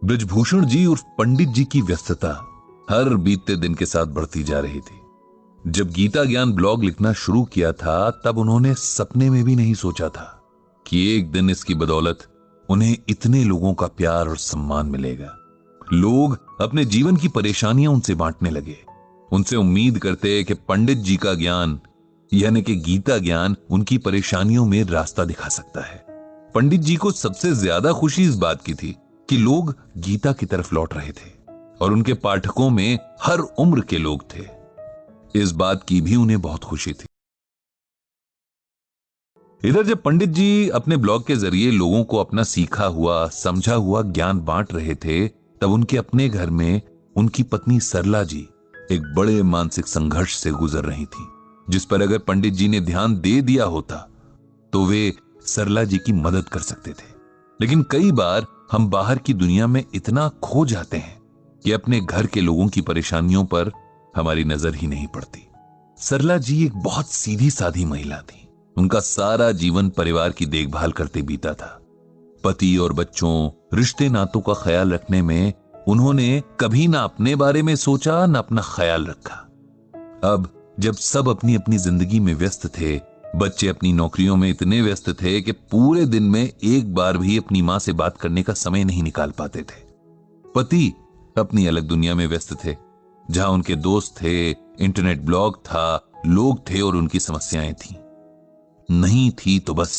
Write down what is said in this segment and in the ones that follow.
ब्रजभूषण जी उर्फ पंडित जी की व्यस्तता हर बीतते दिन के साथ बढ़ती जा रही थी। जब गीता ज्ञान ब्लॉग लिखना शुरू किया था, तब उन्होंने सपने में भी नहीं सोचा था कि एक दिन इसकी बदौलत उन्हें इतने लोगों का प्यार और सम्मान मिलेगा। लोग अपने जीवन की परेशानियां उनसे बांटने लगे, उनसे उम्मीद करते कि पंडित जी का ज्ञान यानी कि गीता ज्ञान उनकी परेशानियों में रास्ता दिखा सकता है। पंडित जी को सबसे ज्यादा खुशी इस बात की थी कि लोग गीता की तरफ लौट रहे थे और उनके पाठकों में हर उम्र के लोग थे। इस बात की भी उन्हें बहुत खुशी थी। इधर जब पंडित जी अपने ब्लॉग के जरिए लोगों को अपना सीखा हुआ समझा हुआ ज्ञान बांट रहे थे, तब उनके अपने घर में उनकी पत्नी सरला जी एक बड़े मानसिक संघर्ष से गुजर रही थी, जिस पर अगर पंडित जी ने ध्यान दे दिया होता तो वे सरला जी की मदद कर सकते थे। लेकिन कई बार हम बाहर की दुनिया में इतना खो जाते हैं कि अपने घर के लोगों की परेशानियों पर हमारी नजर ही नहीं पड़ती। सरला जी एक बहुत सीधी साधी महिला थी। उनका सारा जीवन परिवार की देखभाल करते बीता था। पति और बच्चों, रिश्ते नातों का ख्याल रखने में उन्होंने कभी ना अपने बारे में सोचा, ना अपना ख्याल रखा। अब जब सब अपनी अपनी जिंदगी में व्यस्त थे, बच्चे अपनी नौकरियों में इतने व्यस्त थे कि पूरे दिन में एक बार भी अपनी मां से बात करने का समय नहीं निकाल पाते थे। पति अपनी अलग दुनिया में व्यस्त थे, जहां उनके दोस्त थे, इंटरनेट ब्लॉग था, लोग थे और उनकी समस्याएं थी। नहीं थी तो बस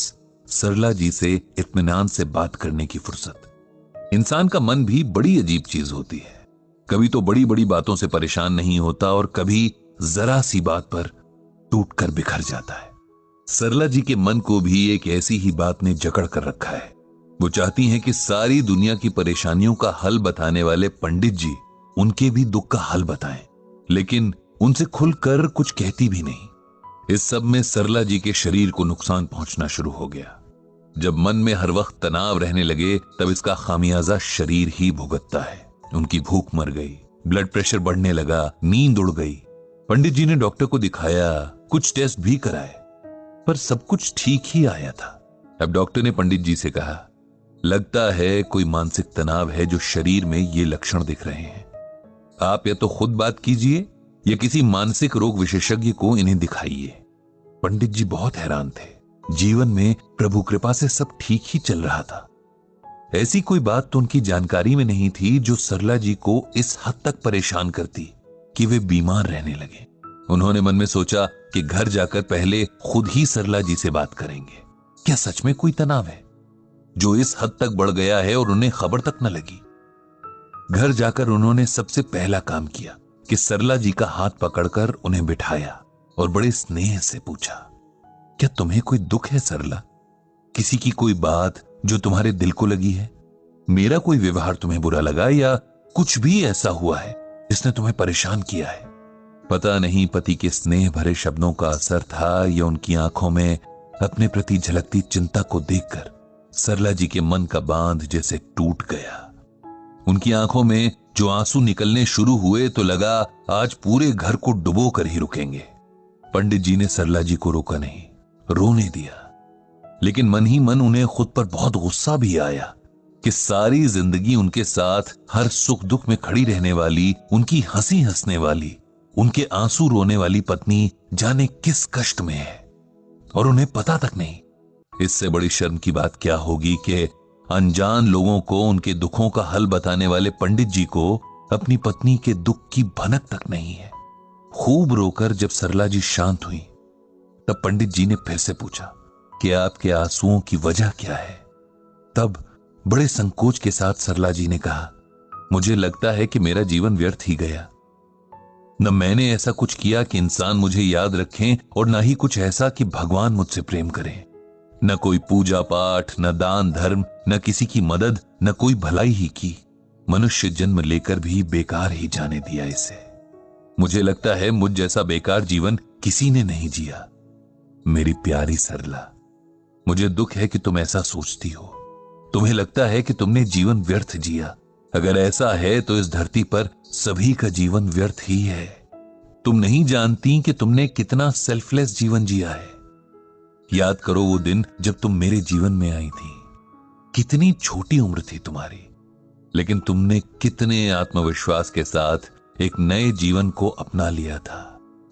सरला जी से इत्मीनान से बात करने की फुर्सत। इंसान का मन भी बड़ी अजीब चीज होती है। कभी तो बड़ी बड़ी बातों से परेशान नहीं होता और कभी जरा सी बात पर टूटकर बिखर जाता है। सरला जी के मन को भी एक ऐसी ही बात ने जकड़ कर रखा है। वो चाहती हैं कि सारी दुनिया की परेशानियों का हल बताने वाले पंडित जी उनके भी दुख का हल बताएं, लेकिन उनसे खुलकर कुछ कहती भी नहीं। इस सब में सरला जी के शरीर को नुकसान पहुंचना शुरू हो गया। जब मन में हर वक्त तनाव रहने लगे, तब इसका खामियाजा शरीर ही भुगतता है। उनकी भूख मर गई, ब्लड प्रेशर बढ़ने लगा, नींद उड़ गई। पंडित जी ने डॉक्टर को दिखाया, कुछ टेस्ट भी कराए, पर सब कुछ ठीक ही आया था। अब डॉक्टर ने पंडित जी से कहा, लगता है कोई मानसिक तनाव है जो शरीर में ये लक्षण दिख रहे हैं। आप या तो खुद बात कीजिए या किसी मानसिक रोग विशेषज्ञ को इन्हें दिखाइए। पंडित जी बहुत हैरान थे। जीवन में प्रभु कृपा से सब ठीक ही चल रहा था। ऐसी कोई बात तो उनकी जानकारी में नहीं थी जो सरला जी को इस हद तक परेशान करती कि वे बीमार रहने लगे। उन्होंने मन में सोचा कि घर जाकर पहले खुद ही सरला जी से बात करेंगे। क्या सच में कोई तनाव है जो इस हद तक बढ़ गया है और उन्हें खबर तक न लगी? घर जाकर उन्होंने सबसे पहला काम किया कि सरला जी का हाथ पकड़कर उन्हें बिठाया और बड़े स्नेह से पूछा, क्या तुम्हें कोई दुख है सरला? किसी की कोई बात जो तुम्हारे दिल को लगी है? मेरा कोई व्यवहार तुम्हें बुरा लगा या कुछ भी ऐसा हुआ है जिसने तुम्हें परेशान किया है? पता नहीं पति के स्नेह भरे शब्दों का असर था या उनकी आंखों में अपने प्रति झलकती चिंता को देखकर सरला जी के मन का बांध जैसे टूट गया। उनकी आंखों में जो आंसू निकलने शुरू हुए तो लगा आज पूरे घर को डुबो कर ही रुकेंगे। पंडित जी ने सरला जी को रोका नहीं, रोने दिया, लेकिन मन ही मन उन्हें खुद पर बहुत गुस्सा भी आया कि सारी जिंदगी उनके साथ हर सुख दुख में खड़ी रहने वाली, उनकी हंसी हंसने वाली, उनके आंसू रोने वाली पत्नी जाने किस कष्ट में है और उन्हें पता तक नहीं। इससे बड़ी शर्म की बात क्या होगी कि अनजान लोगों को उनके दुखों का हल बताने वाले पंडित जी को अपनी पत्नी के दुख की भनक तक नहीं है। खूब रोकर जब सरला जी शांत हुई, तब पंडित जी ने फिर से पूछा कि आपके आंसुओं की वजह क्या है? तब बड़े संकोच के साथ सरला जी ने कहा, मुझे लगता है कि मेरा जीवन व्यर्थ ही गया। न मैंने ऐसा कुछ किया कि इंसान मुझे याद रखें और न ही कुछ ऐसा कि भगवान मुझसे प्रेम करें। न कोई पूजा पाठ, न दान धर्म, न किसी की मदद, न कोई भलाई ही की। मनुष्य जन्म लेकर भी बेकार ही जाने दिया इसे। मुझे लगता है मुझ जैसा बेकार जीवन किसी ने नहीं जिया। मेरी प्यारी सरला, मुझे दुख है कि तुम ऐसा सोचती हो। तुम्हें लगता है कि तुमने जीवन व्यर्थ जिया। अगर ऐसा है तो इस धरती पर सभी का जीवन व्यर्थ ही है। तुम नहीं जानती कि तुमने कितना सेल्फलेस जीवन जिया है। याद करो वो दिन जब तुम मेरे जीवन में आई थी। कितनी छोटी उम्र थी तुम्हारी। लेकिन तुमने कितने आत्मविश्वास के साथ एक नए जीवन को अपना लिया था।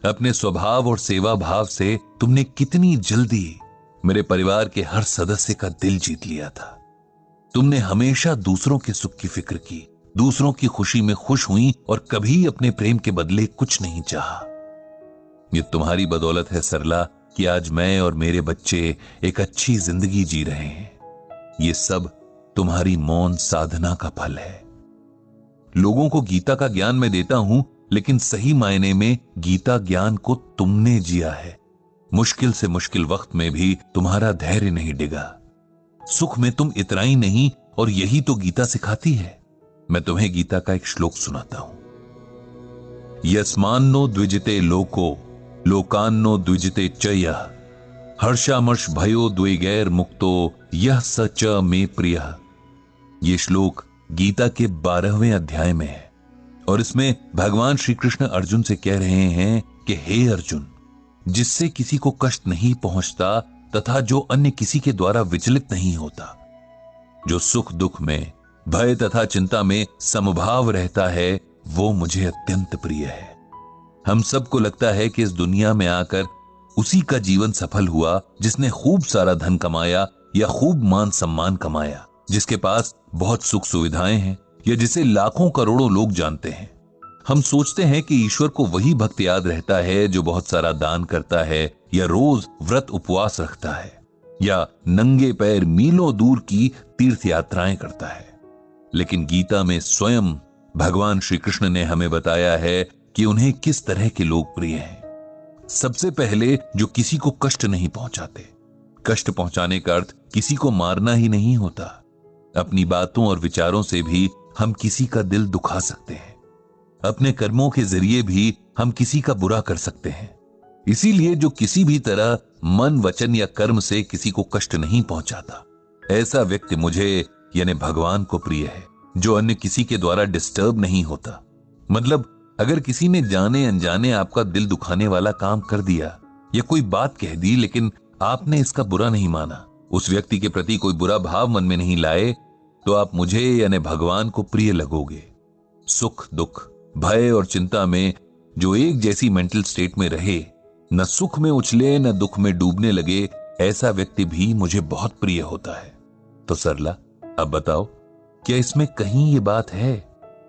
अपने स्वभाव और सेवा भाव से तुमने कितनी जल्दी मेरे परिवार के हर सदस्य का दिल जीत लिया था। तुमने हमेशा दूसरों के सुख की फिक्र की, दूसरों की खुशी में खुश हुई और कभी अपने प्रेम के बदले कुछ नहीं चाहा। ये तुम्हारी बदौलत है सरला कि आज मैं और मेरे बच्चे एक अच्छी जिंदगी जी रहे हैं। ये सब तुम्हारी मौन साधना का फल है। लोगों को गीता का ज्ञान मैं देता हूं, लेकिन सही मायने में गीता ज्ञान को तुमने जिया है। मुश्किल से मुश्किल वक्त में भी तुम्हारा धैर्य नहीं डिगा। सुख में तुम इतराई नहीं, और यही तो गीता सिखाती है। मैं तुम्हें गीता का एक श्लोक सुनाता हूं। यस्मान्नो द्विजिते लोको लोकान्नो द्विजिते च यः हर्षामर्ष भयो द्विगैर मुक्तो यह सच में प्रिय। ये श्लोक गीता के 12वें अध्याय में है और इसमें भगवान श्री कृष्ण अर्जुन से कह रहे हैं कि हे अर्जुन, जिससे किसी को कष्ट नहीं पहुंचता तथा जो अन्य किसी के द्वारा विचलित नहीं होता, जो सुख दुख में, भय तथा चिंता में समभाव रहता है, वो मुझे अत्यंत प्रिय है। हम सबको लगता है कि इस दुनिया में आकर उसी का जीवन सफल हुआ जिसने खूब सारा धन कमाया या खूब मान सम्मान कमाया, जिसके पास बहुत सुख सुविधाएं हैं या जिसे लाखों करोड़ों लोग जानते हैं। हम सोचते हैं कि ईश्वर को वही भक्त याद रहता है जो बहुत सारा दान करता है या रोज व्रत उपवास रखता है या नंगे पैर मीलों दूर की तीर्थ यात्राएं करता है। लेकिन गीता में स्वयं भगवान श्री कृष्ण ने हमें बताया है कि उन्हें किस तरह के लोग प्रिय हैं। सबसे पहले जो किसी को कष्ट नहीं पहुंचाते। कष्ट पहुंचाने का अर्थ किसी को मारना ही नहीं होता। अपनी बातों और विचारों से भी हम किसी का दिल दुखा सकते हैं। अपने कर्मों के जरिए भी हम किसी का बुरा कर सकते हैं। इसीलिए जो किसी भी तरह मन, वचन या कर्म से किसी को कष्ट नहीं पहुंचाता, ऐसा व्यक्ति मुझे यानी भगवान को प्रिय है। जो अन्य किसी के द्वारा डिस्टर्ब नहीं होता। मतलब अगर किसी ने जाने अनजाने आपका दिल दुखाने वाला काम कर दिया या कोई बात कह दी, लेकिन आपने इसका बुरा नहीं माना, उस व्यक्ति के प्रति कोई बुरा भाव मन में नहीं लाए, तो आप मुझे यानी भगवान को प्रिय लगोगे। सुख दुख, भय और चिंता में जो एक जैसी मेंटल स्टेट में रहे, न सुख में उछले न दुख में डूबने लगे, ऐसा व्यक्ति भी मुझे बहुत प्रिय होता है। तो सरला, अब बताओ, क्या इसमें कहीं ये बात है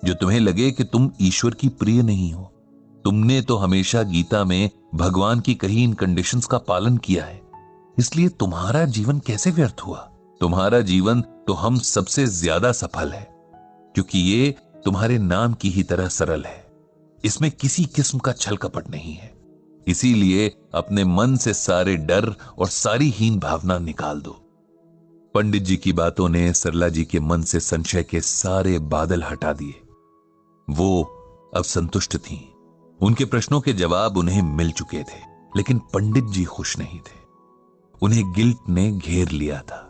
जो तुम्हें लगे कि तुम ईश्वर की प्रिय नहीं हो? तुमने तो हमेशा गीता में भगवान की कही इन कंडीशंस का पालन किया है, इसलिए तुम्हारा जीवन कैसे व्यर्थ हुआ? तुम्हारा जीवन तो हम सबसे ज्यादा सफल है, क्योंकि ये तुम्हारे नाम की ही तरह सरल है। इसमें किसी किस्म का छल कपट नहीं है। इसीलिए अपने मन से सारे डर और सारी हीन भावना निकाल दो। पंडित जी की बातों ने सरला जी के मन से संशय के सारे बादल हटा दिए। वो अब संतुष्ट थीं। उनके प्रश्नों के जवाब उन्हें मिल चुके थे, लेकिन पंडित जी खुश नहीं थे। उन्हें गिल्ट ने घेर लिया था।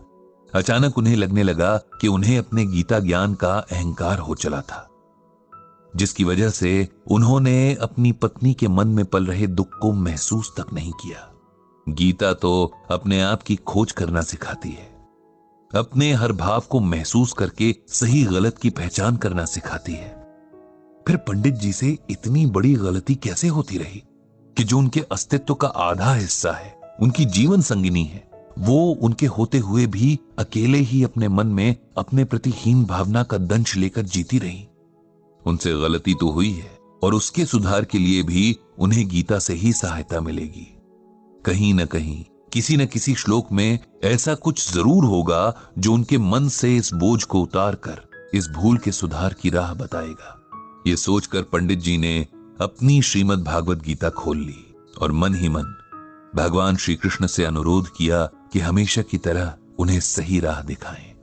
अचानक उन्हें लगने लगा कि उन्हें अपने गीता ज्ञान का अहंकार हो चला था, जिसकी वजह से उन्होंने अपनी पत्नी के मन में पल रहे दुख को महसूस तक नहीं किया। गीता तो अपने आप की खोज करना सिखाती है, अपने हर भाव को महसूस करके सही गलत की पहचान करना सिखाती है। फिर पंडित जी से इतनी बड़ी गलती कैसे होती रही कि जो उनके अस्तित्व का आधा हिस्सा है, उनकी जीवन संगिनी है, वो उनके होते हुए भी अकेले ही अपने मन में अपने प्रति हीन भावना का दंश लेकर जीती रही। उनसे गलती तो हुई है और उसके सुधार के लिए भी उन्हें गीता से ही सहायता मिलेगी। कहीं न कहीं किसी न किसी श्लोक में ऐसा कुछ जरूर होगा जो उनके मन से इस बोझ को उतार कर इस भूल के सुधार की राह बताएगा। ये सोचकर पंडित जी ने अपनी श्रीमद् भागवत गीता खोल ली और मन ही मन भगवान श्री कृष्ण से अनुरोध किया कि हमेशा की तरह उन्हें सही राह दिखाएं।